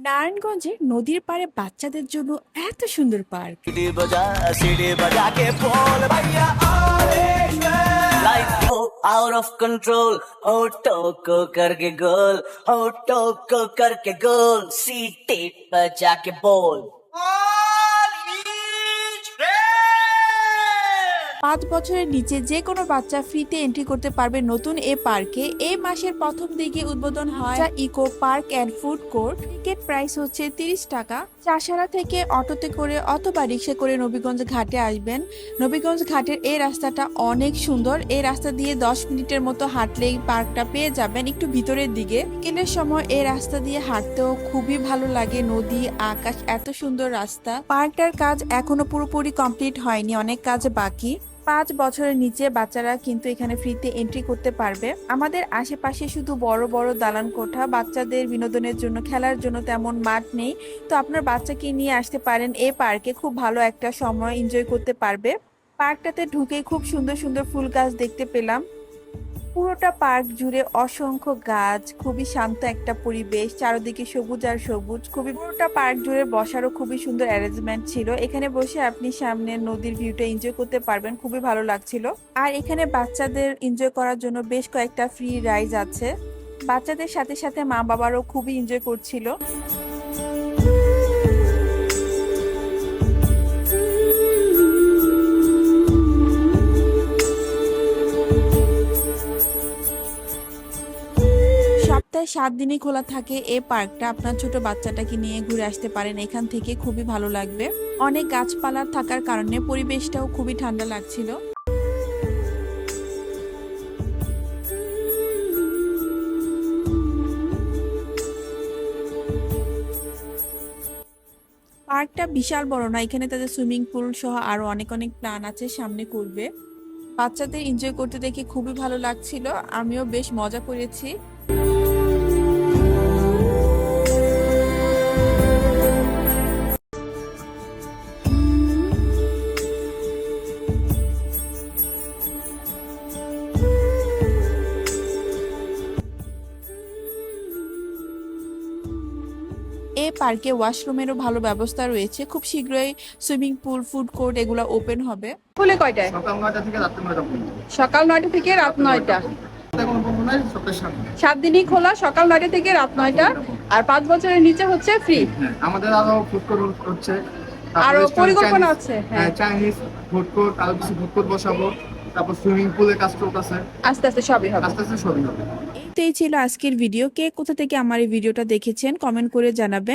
নারায়ণগঞ্জে নদীর পাড়ে বাচ্চাদের জন্য এত সুন্দর পার্ক। सीढ़ी बजा के बोल भैया लाइफ हो आउट ऑफ कंट्रोल होठों को करके गोल होठों को करके गोल सीटी बजा के बोल 5 বছরের নিচে যে কোনো বাচ্চা ফ্রিতে এন্ট্রি করতে পারবে নতুন এ পার্কে। এই মাসের প্রথম দিকে উদ্বোধন হয় eco park and food court. Ticket price হচ্ছে 30 টাকা। চাষারা থেকে অটোতে করে অথবা রিক্সা করে নবীগঞ্জ ঘাটে আসবেন। নবীগঞ্জ ঘাটের এই রাস্তাটা অনেক সুন্দর। এই রাস্তা দিয়ে 10 মিনিটের মতো হাঁটলেই পার্কটা পেয়ে যাবেন একটু ভিতরের দিকে। বিকেলের সময় এই রাস্তা দিয়ে হাঁটতেও খুবই ভালো লাগে। নদী, আকাশ, এত সুন্দর রাস্তা। পার্কটার কাজ এখনো পুরোপুরি কমপ্লিট হয়নি, অনেক কাজ বাকি। 5 বছরের নিচে বাচ্চারা কিন্তু এখানে ফ্রিতে এন্ট্রি করতে পারবে। আমাদের আশেপাশে শুধু বড় বড় দালান কোঠা, বাচ্চাদের বিনোদনের জন্য খেলার জন্য তেমন মাঠ নেই। তো আপনার বাচ্চাকে নিয়ে আসতে পারেন এই পার্কে, খুব ভালো একটা সময় এনজয় করতে পারবে। পার্কটাতে ঢুকে খুব সুন্দর সুন্দর ফুল গাছ দেখতে পেলাম। পুরোটা পার্ক জুড়ে অসংখ্য গাছ, খুবই শান্ত একটা পরিবেশ, চারদিকে সবুজ আর সবুজ। পুরোটা পার্ক জুড়ে বসারও খুবই সুন্দর অ্যারেঞ্জমেন্ট ছিল। এখানে বসে আপনি সামনে নদীর ভিউটা এনজয় করতে পারবেন, খুবই ভালো লাগছিল। আর এখানে বাচ্চাদের এনজয় করার জন্য বেশ কয়েকটা ফ্রি রাইড আছে। বাচ্চাদের সাথে সাথে মা বাবারও খুবই এনজয় করছিল। সপ্তাহে 7 দিনই খোলা থাকে এই পার্কটা। আপনার ছোট বাচ্চাটাকে নিয়ে ঘুরে আসতে পারেন এখান থেকে, খুবই ভালো লাগবে। অনেক গাছপালা থাকার কারণে পরিবেশটাও খুবই ঠান্ডা লাগছিল। পার্কটা বিশাল বড় না, এখানে তাদের সুইমিং পুল সহ আরো অনেক অনেক প্ল্যান আছে সামনে করবে। বাচ্চাদের এনজয় করতে দেখে খুবই ভালো লাগছিল, আমিও বেশ মজা করেছি। এই পার্কে ওয়াশরুমেরও ভালো ব্যবস্থা রয়েছে। খুব শীঘ্রই সুইমিং পুল, ফুড কোর্ট এগুলো ওপেন হবে। খুলে কয়টায়? সকাল 9টা থেকে রাত 9টা পর্যন্ত। সকাল 9টা থেকে রাত 9টা। কোনো বন্ধ নাই, সপ্তাহে 7 দিন। 7 দিনই খোলা, সকাল 9টা থেকে রাত 9টা। আর 5 বছরের নিচে হচ্ছে ফ্রি। হ্যাঁ, আমাদের আরো ফুড কোর্ট হচ্ছে, আরো পরিকল্পনা আছে। হ্যাঁ, চাইনিজ ফুড কোর্ট, আরো কিছু ফুড কোর্ট বসাবো। তারপর সুইমিং পুলের কাজ চলতেছে, আস্তে আস্তে সবই হবে। আস্তে আস্তে সবই হবে। এই ছিল আজকের ভিডিও। কে কোথা থেকে আমার এই ভিডিওটা দেখেছেন কমেন্ট করে জানাবেন।